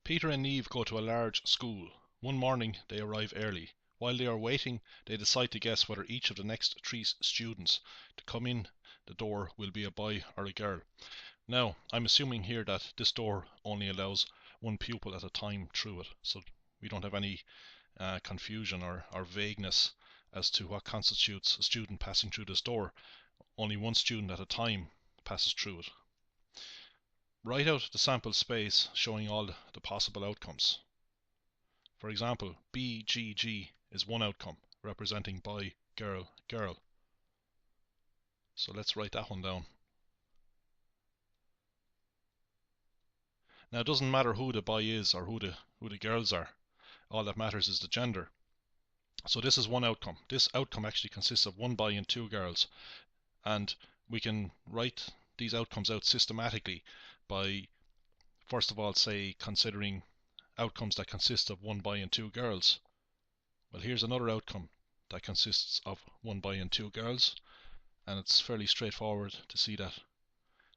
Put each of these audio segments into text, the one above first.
Peter and Neve go to a large school. One morning they arrive early. While they are waiting, they decide to guess whether each of the next three students to come in the door will be a boy or a girl. Now, I'm assuming here that this door only allows one pupil at a time through it, so we don't have any confusion or vagueness as to what constitutes a student passing through this door. Only one student at a time passes through it. Write out the sample space showing all the possible outcomes. For example, BGG is one outcome, representing boy, girl, girl. So let's write that one down. Now it doesn't matter who the boy is or who the girls are. All that matters is the gender. So this is one outcome. This outcome actually consists of one boy and two girls. And we can write these outcomes out systematically by, first of all, say, considering outcomes that consist of one boy and two girls. Well, here's another outcome that consists of one boy and two girls, and it's fairly straightforward to see that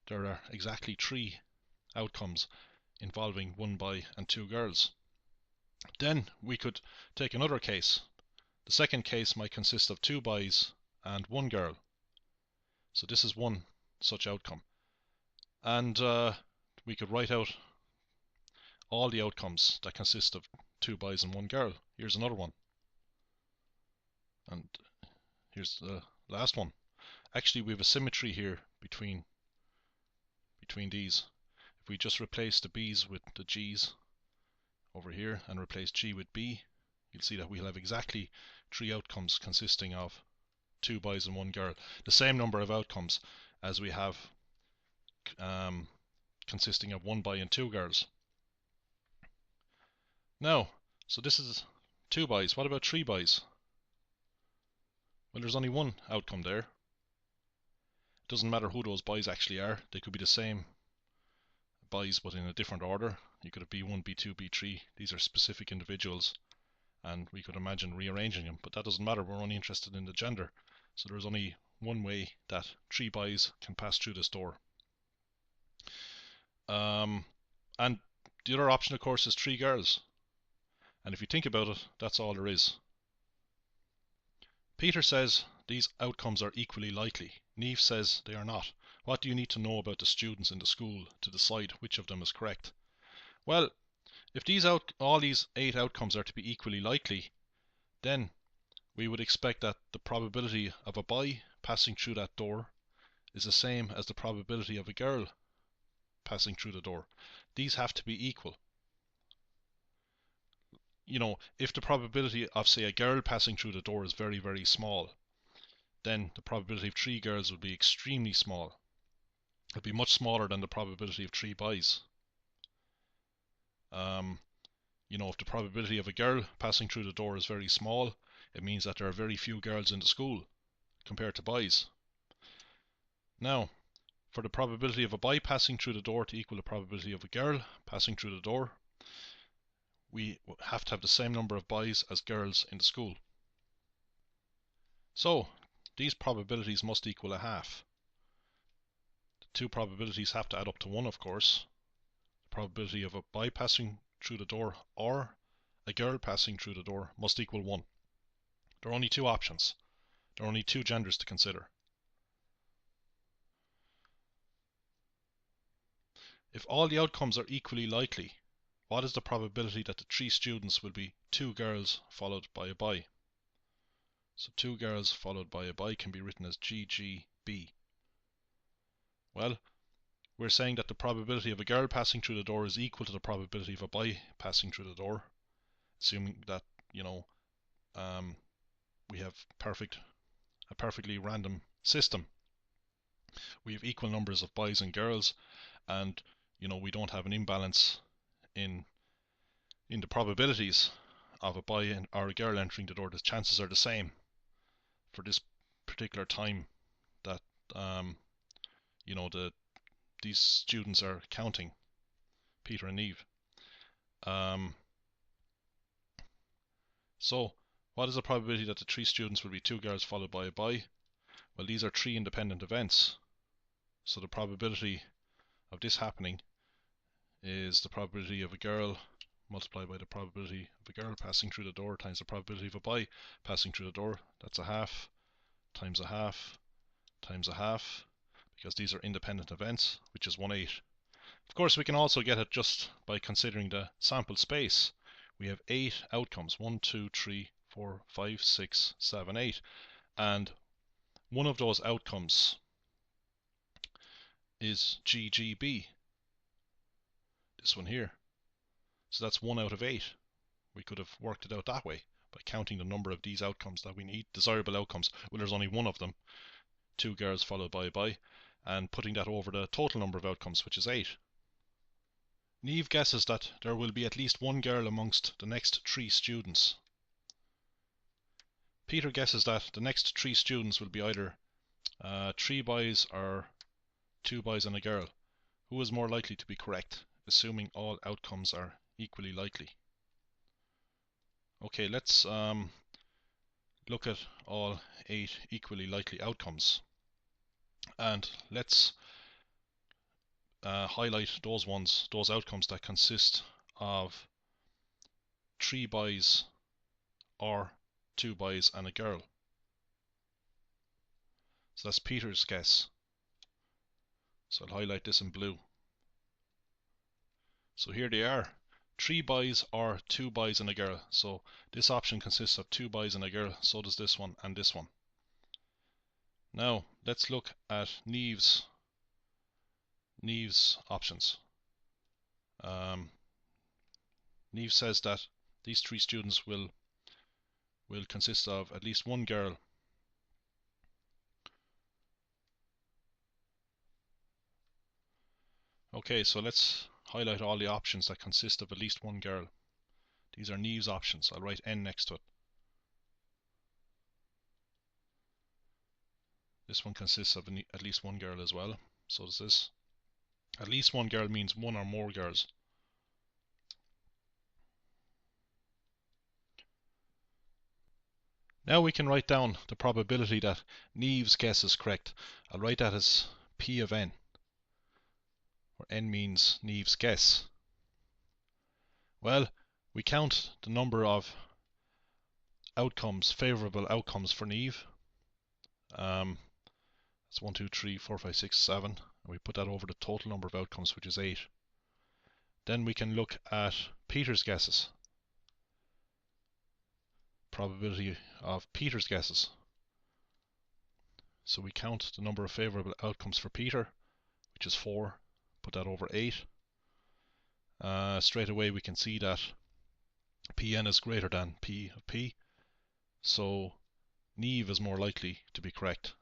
there are exactly three outcomes involving one boy and two girls. Then we could take another case. The second case might consist of two boys and one girl. So this is one such outcome. And we could write out all the outcomes that consist of two boys and one girl. Here's another one. And here's the last one. Actually, we have a symmetry here between these. If we just replace the B's with the G's over here and replace G with B, you'll see that we'll have exactly three outcomes consisting of two boys and one girl. The same number of outcomes as we have consisting of one boy and two girls. Now, so this is two boys. What about three boys? Well, there's only one outcome there. It doesn't matter who those boys actually are. They could be the same boys but in a different order. You could have B1, B2, B3. These are specific individuals, and we could imagine rearranging them, but that doesn't matter. We're only interested in the gender. So there's only one way that three boys can pass through this door. And the other option, of course, is three girls. And if you think about it, that's all there is. Peter says these outcomes are equally likely. Neve says they are not. What do you need to know about the students in the school to decide which of them is correct? Well, if all these 8 outcomes are to be equally likely, then we would expect that the probability of a boy passing through that door is the same as the probability of a girl passing through the door. These have to be equal. You know, if the probability of, say, a girl passing through the door is very, very small, then the probability of 3 girls would be extremely small. It would be much smaller than the probability of 3 boys. You know, if the probability of a girl passing through the door is very small, it means that there are very few girls in the school compared to boys. Now, for the probability of a boy passing through the door to equal the probability of a girl passing through the door, we have to have the same number of boys as girls in the school. So, these probabilities must equal a half. The two probabilities have to add up to 1, of course. The probability of a boy passing through the door or a girl passing through the door must equal 1. There are only 2 options. There are only 2 genders to consider. If all the outcomes are equally likely, what is the probability that the 3 students will be 2 girls followed by a boy? So 2 girls followed by a boy can be written as GGB. Well, we're saying that the probability of a girl passing through the door is equal to the probability of a boy passing through the door, assuming that, you know, we have a perfectly random system. We have equal numbers of boys and girls, and you know, we don't have an imbalance in the probabilities of a boy or a girl entering the door. The chances are the same for this particular time that you know, these students are counting, Peter and Neve. So what is the probability that the 3 students will be 2 girls followed by a boy? Well, these are 3 independent events, so the probability of this happening is the probability of a girl multiplied by the probability of a girl passing through the door times the probability of a boy passing through the door. That's a half times a half times a half, because these are independent events, which is 1/8. Of course, we can also get it just by considering the sample space. We have 8 outcomes, 1, 2, 3, 4, 5, 6, 7, 8. And one of those outcomes is GGB, this one here. So that's 1 out of 8. We could have worked it out that way by counting the number of these outcomes that we need, desirable outcomes. Well, there's only one of them, 2 girls followed by a boy, and putting that over the total number of outcomes, which is 8. Neve guesses that there will be at least one girl amongst the next 3 students. Peter guesses that the next 3 students will be either 3 boys or 2 boys and a girl. Who is more likely to be correct, assuming all outcomes are equally likely? Okay, let's look at all 8 equally likely outcomes, and let's highlight those outcomes that consist of 3 boys or 2 boys and a girl. So that's Peter's guess. So I'll highlight this in blue. So here they are, 3 boys or 2 boys and a girl. So this option consists of 2 boys and a girl, so does this one and this one. Now let's look at Neve's options. Neve says that these 3 students will consist of at least one girl Okay, so let's highlight all the options that consist of at least one girl. These are Neve's options. I'll write N next to it. This one consists of at least one girl as well. So does this. At least one girl means one or more girls. Now we can write down the probability that Neve's guess is correct. I'll write that as P of N, where N means Neve's guess. Well, we count the number of outcomes, favourable outcomes for Neve. It's 1, 2, 3, 4, 5, 6, 7. And we put that over the total number of outcomes, which is 8. Then we can look at Peter's guesses. Probability of Peter's guesses. So we count the number of favourable outcomes for Peter, which is 4. Put that over 8. Straight away we can see that Pn is greater than P of P. So Neve is more likely to be correct.